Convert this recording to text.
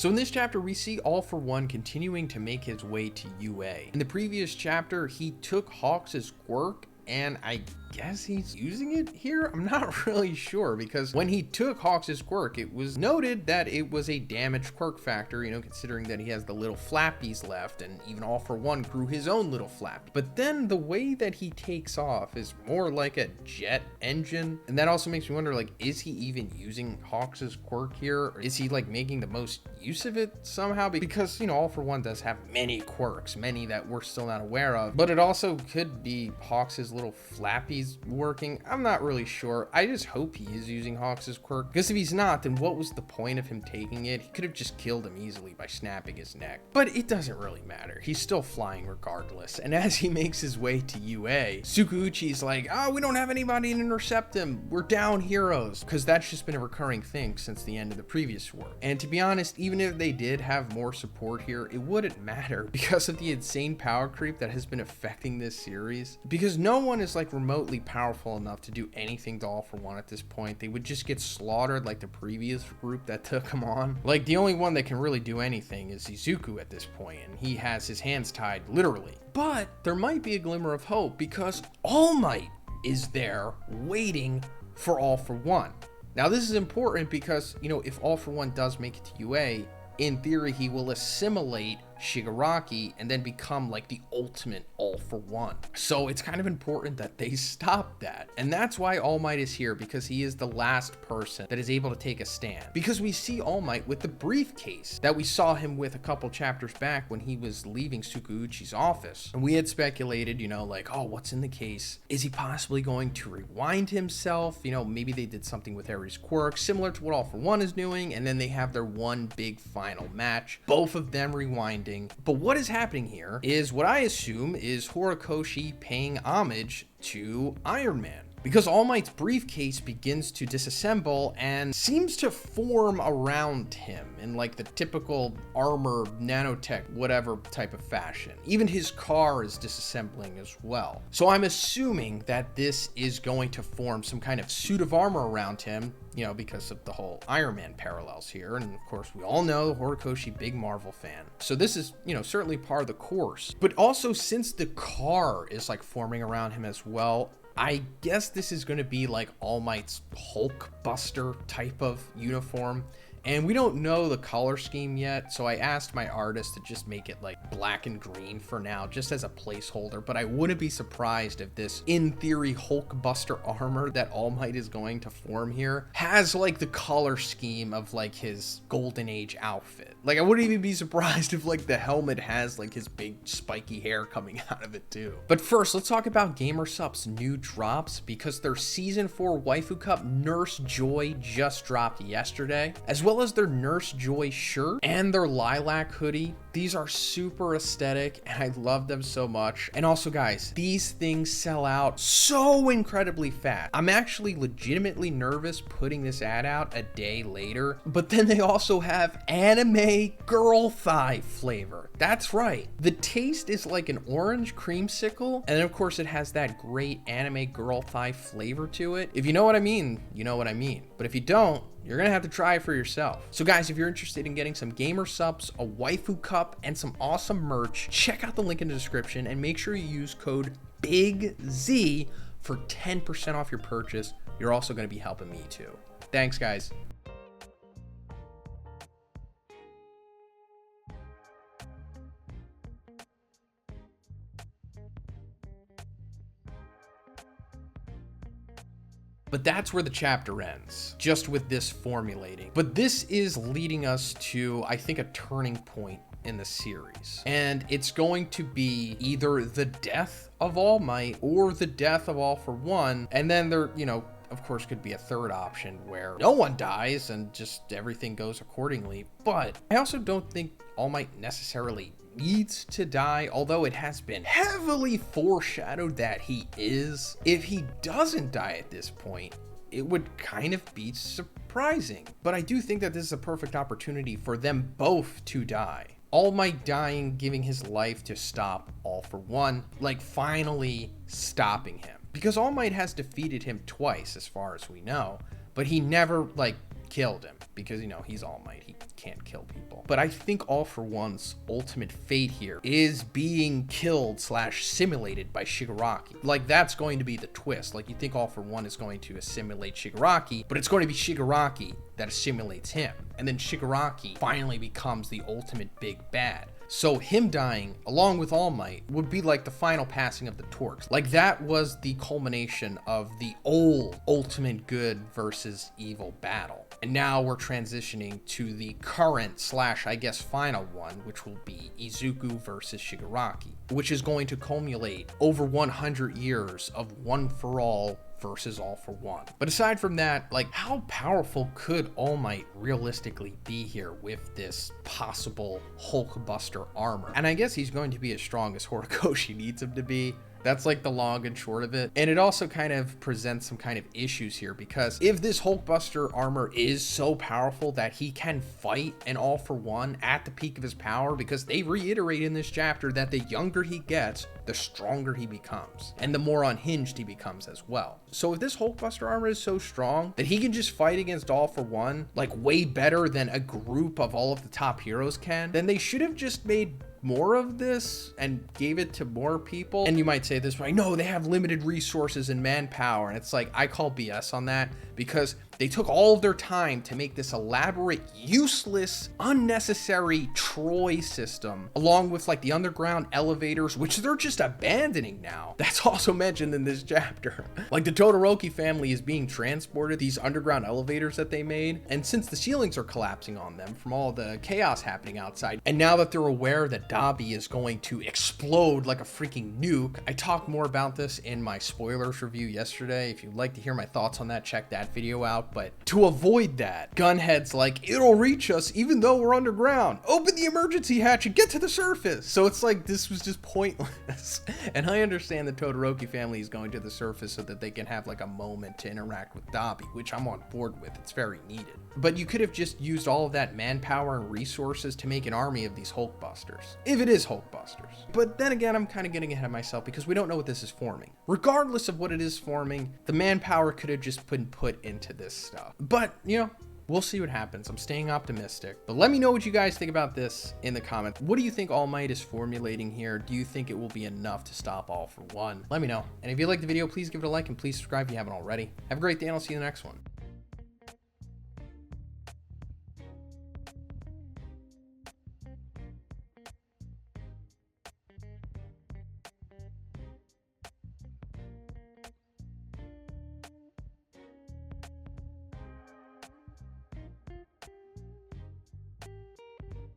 So in this chapter, we see All For One continuing to make his way to UA. In the previous chapter, he took Hawks' quirk, and I guess he's using it here? I'm not really sure, because when he took Hawks' quirk, it was noted that it was a damaged quirk factor, you know, considering that he has the little flappies left, and even All For One grew his own little flappy. But then the way that he takes off is more like a jet engine, and that also makes me wonder, like, is he even using Hawks' quirk here? Or is he, like, making the most use of it somehow? Because, you know, All For One does have many quirks, many that we're still not aware of, but it also could be Hawks' little flappies working. I'm not really sure. I just hope he is using Hawks' quirk, because if he's not, then what was the point of him taking it? He could have just killed him easily by snapping his neck. But it doesn't really matter. He's still flying regardless. And as he makes his way to UA, Tsukauchi's like, oh, we don't have anybody to intercept him. We're down heroes. Because that's just been a recurring thing since the end of the previous war. And to be honest, even if they did have more support here, it wouldn't matter because of the insane power creep that has been affecting this series. Because no one is like remotely powerful enough to do anything to All For One at this point. They would just get slaughtered like the previous group that took him on. Like, the only one that can really do anything is Izuku at this point, and he has his hands tied literally. But there might be a glimmer of hope, because All Might is there waiting for All For One. Now this is important because, you know, if All For One does make it to UA, in theory he will assimilate Shigaraki and then become like the ultimate All For One. So it's kind of important that they stop that. And that's why All Might is here, because he is the last person that is able to take a stand. Because we see All Might with the briefcase that we saw him with a couple chapters back when he was leaving Tsukauchi's office. And we had speculated, you know, like, oh, what's in the case? Is he possibly going to rewind himself? You know, maybe they did something with Aries' quirk, similar to what All For One is doing, and then they have their one big final match, both of them rewinding. But what is happening here is what I assume is Horikoshi paying homage to Iron Man, because All Might's briefcase begins to disassemble and seems to form around him in like the typical armor, nanotech, whatever type of fashion. Even his car is disassembling as well. So I'm assuming that this is going to form some kind of suit of armor around him, you know, because of the whole Iron Man parallels here. And of course, we all know Horikoshi, big Marvel fan. So this is, you know, certainly part of the course. But also, since the car is like forming around him as well, I guess this is going to be like All Might's Hulk Buster type of uniform. And we don't know the color scheme yet, so I asked my artist to just make it like black and green for now, just as a placeholder. But I wouldn't be surprised if this, in theory, Hulk Buster armor that All Might is going to form here has like the color scheme of like his Golden Age outfit. Like, I wouldn't even be surprised if like the helmet has like his big spiky hair coming out of it too. But first, let's talk about Gamer Supps' new drops, because their Season 4 Waifu Cup Nurse Joy just dropped yesterday, as well as their Nurse Joy shirt and their lilac hoodie. These are super aesthetic and I love them so much. And also, guys, these things sell out so incredibly fast. I'm actually legitimately nervous putting this ad out a day later, but then they also have anime girl thigh flavor. That's right. The taste is like an orange creamsicle, and then of course it has that great anime girl thigh flavor to it. If you know what I mean, you know what I mean. But if you don't, you're gonna have to try it for yourself. So guys, if you're interested in getting some Gamer Supps, a waifu cup, and some awesome merch, check out the link in the description and make sure you use code BIGZ for 10% off your purchase. You're also gonna be helping me too. Thanks, guys. But that's where the chapter ends, just with this formulating. But this is leading us to, I think, a turning point in the series. And it's going to be either the death of All Might or the death of All For One. And then there, you know, of course, could be a third option where no one dies and just everything goes accordingly. But I also don't think All Might necessarily needs to die, although it has been heavily foreshadowed that he is. If he doesn't die at this point, it would kind of be surprising. But I do think that this is a perfect opportunity for them both to die. All Might dying, giving his life to stop All For One, like finally stopping him. Because All Might has defeated him twice, as far as we know, but he never, like, killed him because, you know, he's All Might. He can't kill people. But I think All For One's ultimate fate here is being killed / simulated by Shigaraki. Like, that's going to be the twist. Like, you think All For One is going to assimilate Shigaraki, but it's going to be Shigaraki that assimilates him. And then Shigaraki finally becomes the ultimate big bad. So him dying, along with All Might, would be like the final passing of the torch. Like, that was the culmination of the old ultimate good versus evil battle. And now we're transitioning to the current / I guess final one, which will be Izuku versus Shigaraki, which is going to culminate over 100 years of one for all versus All For One. But aside from that, like, how powerful could All Might realistically be here with this possible Hulkbuster armor? And I guess he's going to be as strong as Horikoshi needs him to be. That's like the long and short of it. And it also kind of presents some kind of issues here, because if this Hulkbuster armor is so powerful that he can fight an All For One at the peak of his power, because they reiterate in this chapter that the younger he gets, the stronger he becomes, and the more unhinged he becomes as well. So if this Hulkbuster armor is so strong that he can just fight against All For One, like, way better than a group of all of the top heroes can, then they should have just made more of this and gave it to more people. And you might say this, right? No, they have limited resources and manpower. And it's like, I call BS on that, because they took all of their time to make this elaborate, useless, unnecessary Troy system, along with like the underground elevators, which they're just abandoning now. That's also mentioned in this chapter. Like, the Todoroki family is being transported, these underground elevators that they made. And since the ceilings are collapsing on them from all the chaos happening outside, and now that they're aware that Dabi is going to explode like a freaking nuke, I talked more about this in my spoilers review yesterday. If you'd like to hear my thoughts on that, check that video out. But to avoid that, Gunhead's like, it'll reach us even though we're underground. Open the emergency hatch and get to the surface. So it's like, this was just pointless. And I understand the Todoroki family is going to the surface so that they can have like a moment to interact with Dabi, which I'm on board with. It's very needed. But you could have just used all of that manpower and resources to make an army of these Hulkbusters, if it is Hulkbusters. But then again, I'm kind of getting ahead of myself, because we don't know what this is forming. Regardless of what it is forming, the manpower could have just been put into this stuff. But, you know, we'll see what happens. I'm staying optimistic. But let me know what you guys think about this in the comments. What do you think All Might is formulating here? Do you think it will be enough to stop All For One? Let me know. And if you liked the video, please give it a like, and please subscribe if you haven't already. Have a great day, and I'll see you in the next one.